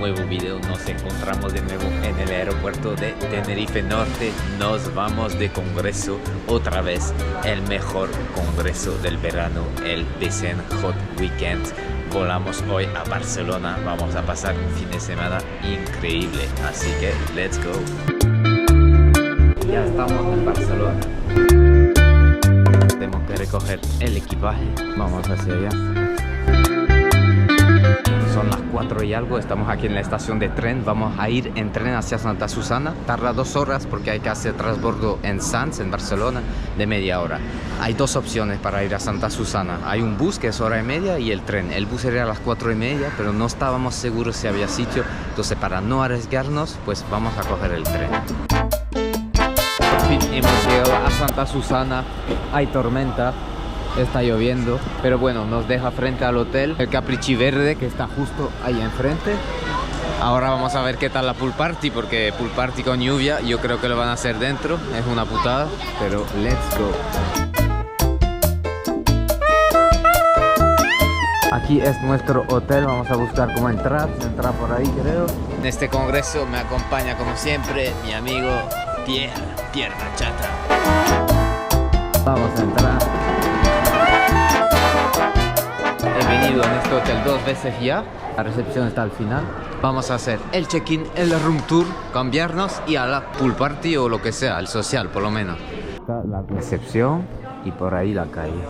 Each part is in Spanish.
nuevo video. Nos encontramos de nuevo en el aeropuerto de Tenerife Norte. Nos vamos de congreso otra vez, el mejor congreso del verano, el Besen Hot Weekend. Volamos hoy a Barcelona, vamos a pasar un fin de semana increíble, así que let's go. Ya estamos en Barcelona. Tenemos que recoger el equipaje, vamos hacia allá. Son las 4 y algo, estamos aquí en la estación de tren. Vamos a ir en tren hacia Santa Susana. Tarda 2 horas porque hay que hacer transbordo en Sants, en Barcelona, de media hora. Hay 2 opciones para ir a Santa Susana. Hay un bus que es 1h30 y el tren. El bus era a las 4:30, pero no estábamos seguros si había sitio. Entonces, para no arriesgarnos, pues vamos a coger el tren. Por fin hemos llegado a Santa Susana. Hay tormenta. Está lloviendo, pero bueno, nos deja frente al hotel el Caprichi Verde, que está justo ahí enfrente. Ahora vamos a ver qué tal la pool party, porque pool party con lluvia yo creo que lo van a hacer dentro. Es una putada, pero let's go. Aquí es nuestro hotel, vamos a buscar cómo entrar por ahí, creo. En este congreso me acompaña como siempre mi amigo Pierre Machata. Vamos a entrar. He venido en este hotel 2 veces ya. La recepción está al final. Vamos a hacer el check-in, el room tour, cambiarnos y a la pool party o lo que sea, el social por lo menos. Está la recepción y por ahí la calle.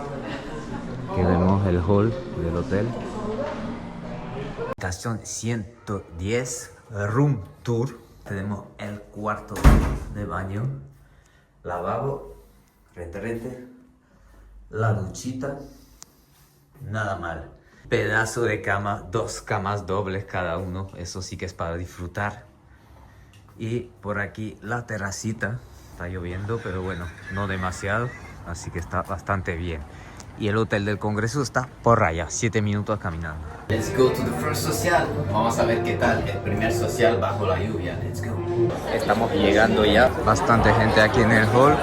Que vemos el hall del hotel. Estación 110, room tour. Tenemos el cuarto de baño, lavabo, retrete, la duchita. Nada mal. Pedazo de cama, 2 camas dobles cada uno. Eso sí que es para disfrutar. Y por aquí la terracita. Está lloviendo, pero bueno, no demasiado. Así que está bastante bien. Y el hotel del congreso está por allá, 7 minutos caminando. Let's go to the first social. Vamos a ver qué tal el primer social bajo la lluvia. Let's go. Estamos llegando ya. Bastante gente aquí en el hall.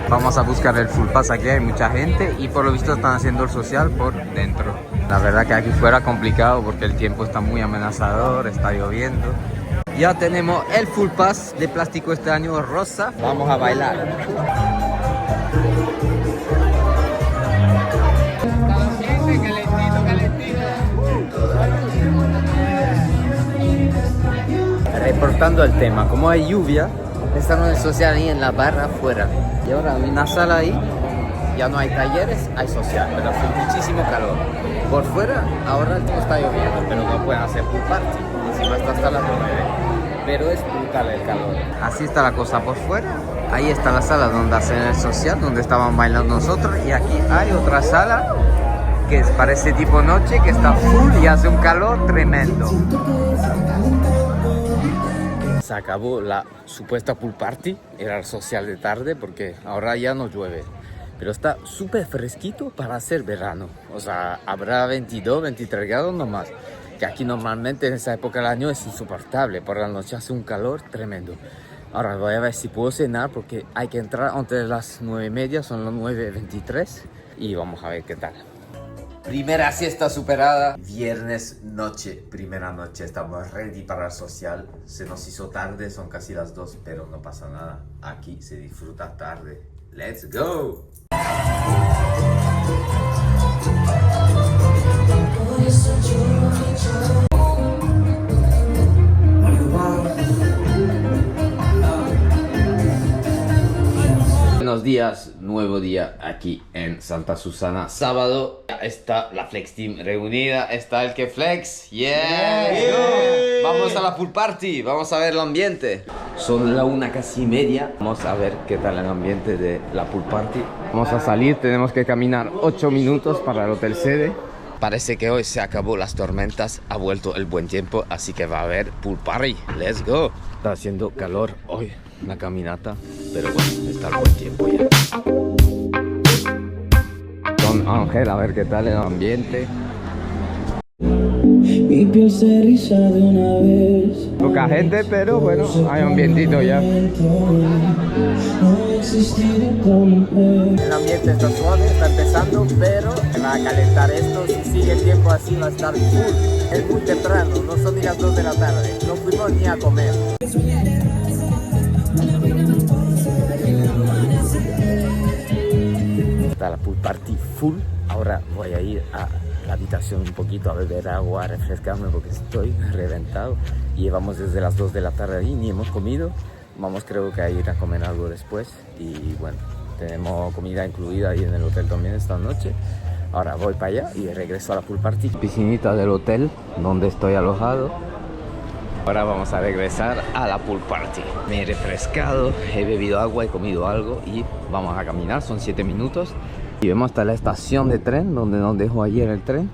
Vamos a buscar el full pass, aquí hay mucha gente y por lo visto están haciendo el social por dentro. La verdad que aquí fuera complicado porque el tiempo está muy amenazador, está lloviendo. Ya tenemos el full pass de plástico este año rosa. Vamos a bailar. Reportando el tema, como hay lluvia, están en el social ahí en la barra afuera. Y ahora hay una sala ahí, ya no hay talleres, hay social, pero hace muchísimo calor. Por fuera, ahora no está lloviendo, pero no pueden hacer pool party. Encima está hasta las 9, pero es brutal el calor. Así está la cosa por fuera. Ahí está la sala donde hacen el social, donde estaban bailando nosotros. Y aquí hay otra sala que parece tipo noche, que está full y hace un calor tremendo. Se acabó la supuesta pool party, era el social de tarde porque ahora ya no llueve. Pero está súper fresquito para hacer verano. O sea, habrá 22, 23 grados nomás. Que aquí normalmente en esa época del año es insoportable. Por la noche hace un calor tremendo. Ahora voy a ver si puedo cenar porque hay que entrar antes de las 9:30, son las 9:23. Y vamos a ver qué tal. Primera siesta superada. Viernes noche, primera noche. Estamos ready para el social. Se nos hizo tarde, son casi las 2, pero no pasa nada. Aquí se disfruta tarde. ¡Let's go! Buenos días, nuevo día aquí en Santa Susana. Sábado, ya está la Flex Team reunida, está el que Flex. Yeah. Vamos a la pool party, vamos a ver el ambiente. Son la 1 casi media. Vamos a ver qué tal el ambiente de la pool party. Vamos a salir, tenemos que caminar 8 minutos para el hotel sede. Parece que hoy se acabó las tormentas, ha vuelto el buen tiempo, así que va a haber pool party. Let's go. Está haciendo calor hoy la caminata, pero bueno, está el buen tiempo ya. Con Ángel, a ver qué tal el ambiente. Mi piel se eriza de una vez. Poca gente, pero bueno, hay ambientito ya. El ambiente está suave, está empezando, pero el para calentar esto. Si sigue el tiempo así va a estar full. Es muy temprano, no son ni las 2 de la tarde. No fuimos ni a comer. Está la pool party full. Ahora voy a ir a la habitación un poquito a beber agua, a refrescarme porque estoy reventado. Y llevamos desde las 2 de la tarde ahí, ni hemos comido. Vamos creo que a ir a comer algo después. Y bueno, tenemos comida incluida ahí en el hotel también esta noche. Ahora voy para allá y regreso a la pool party. Piscinita del hotel donde estoy alojado. Ahora vamos a regresar a la pool party. Me he refrescado, he bebido agua, he comido algo y vamos a caminar, son 7 minutos. Y vemos hasta la estación de tren donde nos dejó ayer el tren.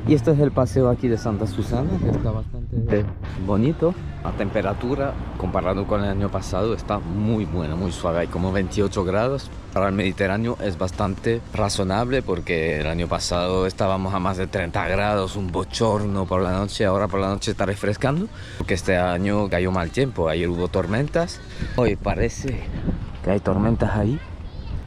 Y este es el paseo aquí de Santa Susana, que está bastante bonito. La temperatura, comparado con el año pasado, está muy buena, muy suave. Hay como 28 grados. Para el Mediterráneo es bastante razonable porque el año pasado estábamos a más de 30 grados, un bochorno por la noche. Ahora por la noche está refrescando porque este año cayó mal tiempo. Ayer hubo tormentas. Hoy parece que hay tormentas ahí,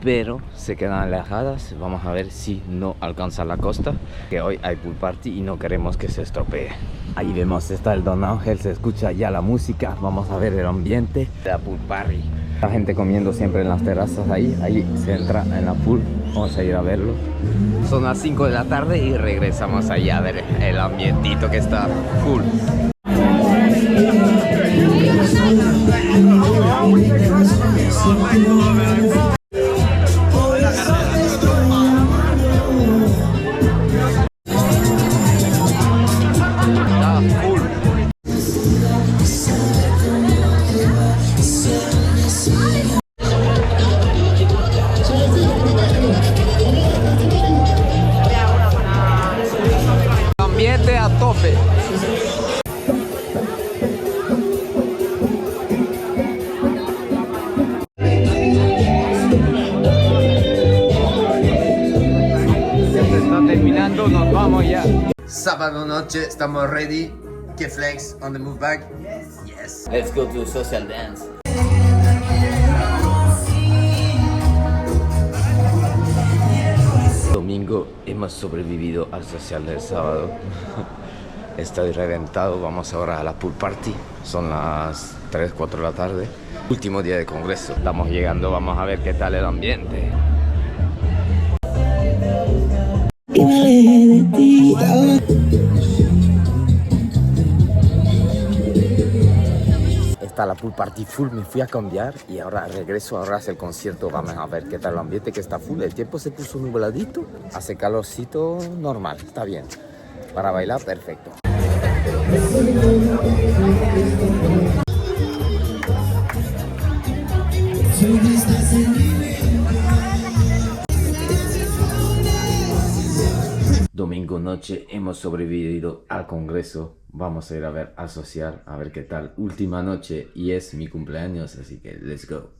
pero se quedan alejadas. Vamos a ver si no alcanza la costa, que hoy hay pool party y no queremos que se estropee. Ahí vemos, está el Don Ángel, se escucha ya la música. Vamos a ver el ambiente de la pool party. La gente comiendo siempre en las terrazas ahí se entra en la pool. Vamos a ir a verlo. Son las 5 de la tarde y regresamos allá a ver el ambientito que está full. Ambiente a tope. Se está terminando, nos vamos ya. Sábado noche, estamos ready. Que flex on the move back. Yes. Let's go to social dance. Domingo hemos sobrevivido al social del sábado. Estoy reventado, vamos ahora a la pool party. Son las 3, 4 de la tarde. Último día de congreso. Estamos llegando, vamos a ver qué tal el ambiente. Está la pool party full, me fui a cambiar y ahora regreso, ahora hace el concierto. Vamos a ver qué tal el ambiente, que está full. El tiempo se puso nubladito, hace calorcito normal, está bien. Para bailar, perfecto. Domingo noche hemos sobrevivido al congreso. Vamos a ir a ver al social, a ver qué tal. Última noche y es mi cumpleaños, así que let's go.